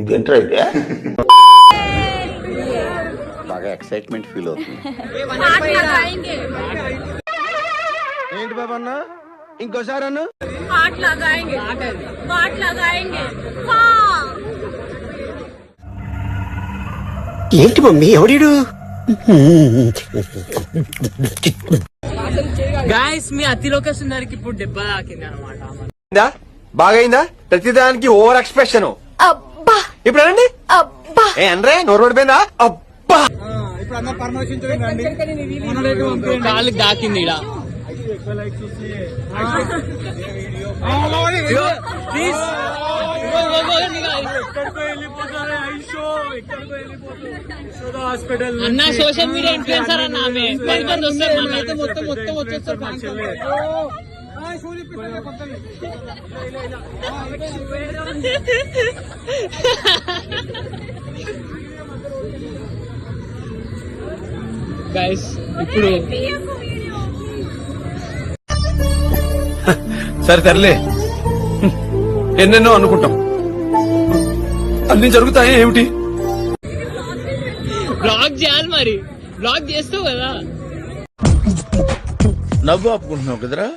ఇదేంట్రా అయితే బాగా ఎక్సైట్మెంట్ ఫీల్ అవుతుంది. ఏంటి బాబా అన్న ఇంకోసారి అన్న ఏంటి మమ్మీ ఎవడీడు గాయస్ మీ అతిలోక సుందరికి ఇప్పుడు దెబ్బ తాకింది అనమాట. బాగైందా? ప్రతిదానికి ఓవర్ ఎక్స్ప్రెషన్. ఇప్పుడు అనండి. ఏ అనరే నోరు పడిపోయిందా? అబ్బా కాళ్ళకి దాకింది ఇడ. ప్లీజ్ అన్న సోషల్ మీడియా ఇన్ఫ్లుయెన్సర్ అన్న ఆమె 10 మంది వస్తారు మొత్తం వచ్చేస్తారు. గైస్ ఇప్పుడు సరే తరలే ఎన్నెన్నో అనుకుంటాం, అన్ని జరుగుతాయి ఏమిటి? బ్లాగ్ చేయాలి మరి, బ్లాగ్ చేస్తావు కదా. నవ్వు ఆపుకుంటున్నావు కదరా.